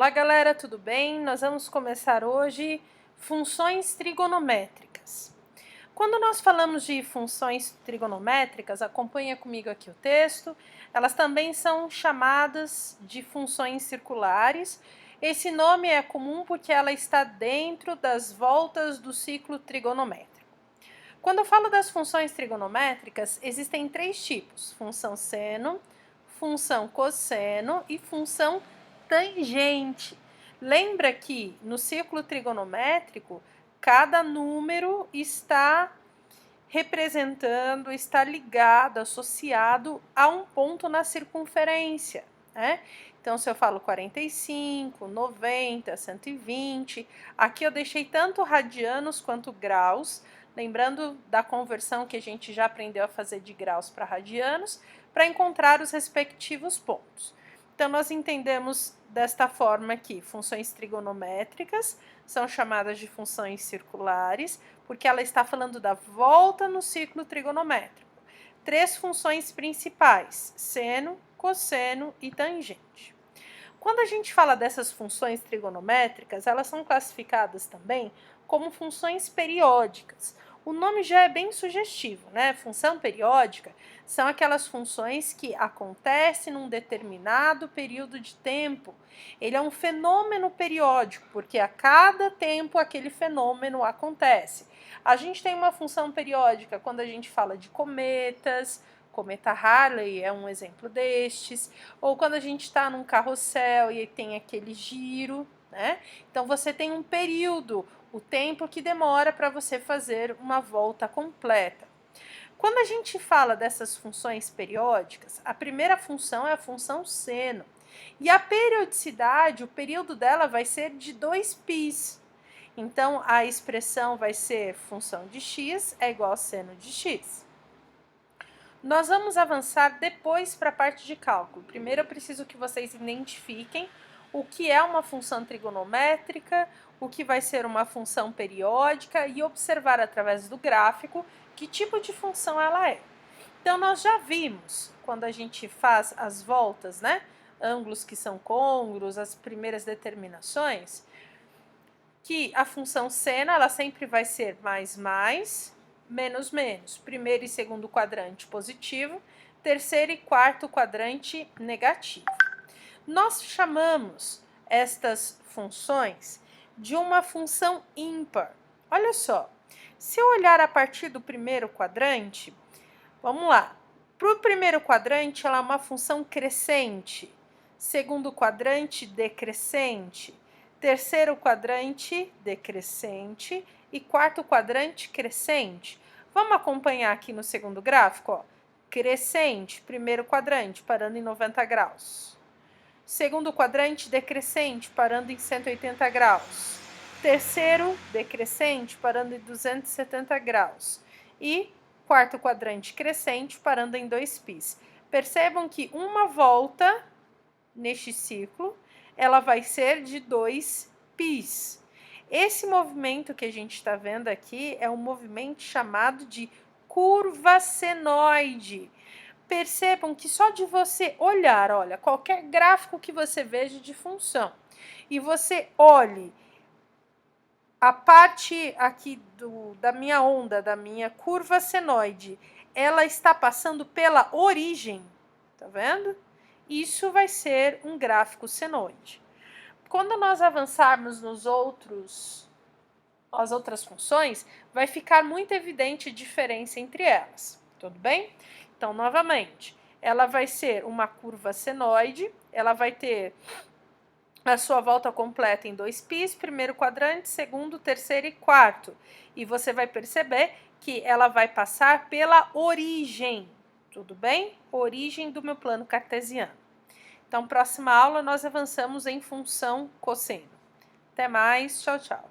Olá galera, tudo bem? Nós vamos começar hoje funções trigonométricas. Quando nós falamos de funções trigonométricas, acompanha comigo aqui o texto, elas também são chamadas de funções circulares. Esse nome é comum porque ela está dentro das voltas do ciclo trigonométrico. Quando eu falo das funções trigonométricas, existem três tipos: função seno, função cosseno e função tangente. Lembra que no ciclo trigonométrico, cada número está representando, está ligado, associado a um ponto na circunferência, né? Então, se eu falo 45, 90, 120, aqui eu deixei tanto radianos quanto graus, lembrando da conversão que a gente já aprendeu a fazer de graus para radianos, para encontrar os respectivos pontos. Então, nós entendemos desta forma que funções trigonométricas são chamadas de funções circulares, porque ela está falando da volta no ciclo trigonométrico. Três funções principais: seno, cosseno e tangente. Quando a gente fala dessas funções trigonométricas, elas são classificadas também como funções periódicas. O nome já é bem sugestivo, né? Função periódica são aquelas funções que acontecem num determinado período de tempo. Ele é um fenômeno periódico, porque a cada tempo aquele fenômeno acontece. A gente tem uma função periódica quando a gente fala de cometas. Cometa Halley é um exemplo destes, ou quando a gente está num carrossel e tem aquele giro, né? Então você tem um período, o tempo que demora para você fazer uma volta completa. Quando a gente fala dessas funções periódicas, a primeira função é a função seno. E a periodicidade, o período dela vai ser de 2π. Então a expressão vai ser função de x é igual a seno de x. Nós vamos avançar depois para a parte de cálculo. Primeiro eu preciso que vocês identifiquem o que é uma função trigonométrica, o que vai ser uma função periódica e observar através do gráfico que tipo de função ela é. Então nós já vimos, quando a gente faz as voltas, né? Ângulos que são côngruos, as primeiras determinações, que a função seno ela sempre vai ser mais, menos, menos. Primeiro e segundo quadrante positivo, terceiro e quarto quadrante negativo. Nós chamamos estas funções de uma função ímpar. Olha só, se eu olhar a partir do primeiro quadrante, vamos lá. Para o primeiro quadrante, ela é uma função crescente. Segundo quadrante, decrescente. Terceiro quadrante, decrescente. E quarto quadrante, crescente. Vamos acompanhar aqui no segundo gráfico, ó. Crescente, primeiro quadrante, parando em 90 graus. Segundo quadrante, decrescente, parando em 180 graus. Terceiro, decrescente, parando em 270 graus. E quarto quadrante crescente, parando em 2π. Percebam que uma volta neste ciclo, ela vai ser de 2π. Esse movimento que a gente está vendo aqui é um movimento chamado de curva senoide. Percebam que só de você olhar, olha, qualquer gráfico que você veja de função, e você olhe a parte aqui da minha onda, da minha curva senoide, ela está passando pela origem, tá vendo? Isso vai ser um gráfico senoide. Quando nós avançarmos as outras funções, vai ficar muito evidente a diferença entre elas, tudo bem? Então, novamente, ela vai ser uma curva senoide, ela vai ter a sua volta completa em 2π, primeiro quadrante, segundo, terceiro e quarto. E você vai perceber que ela vai passar pela origem, tudo bem? Origem do meu plano cartesiano. Então, próxima aula, nós avançamos em função cosseno. Até mais, tchau, tchau.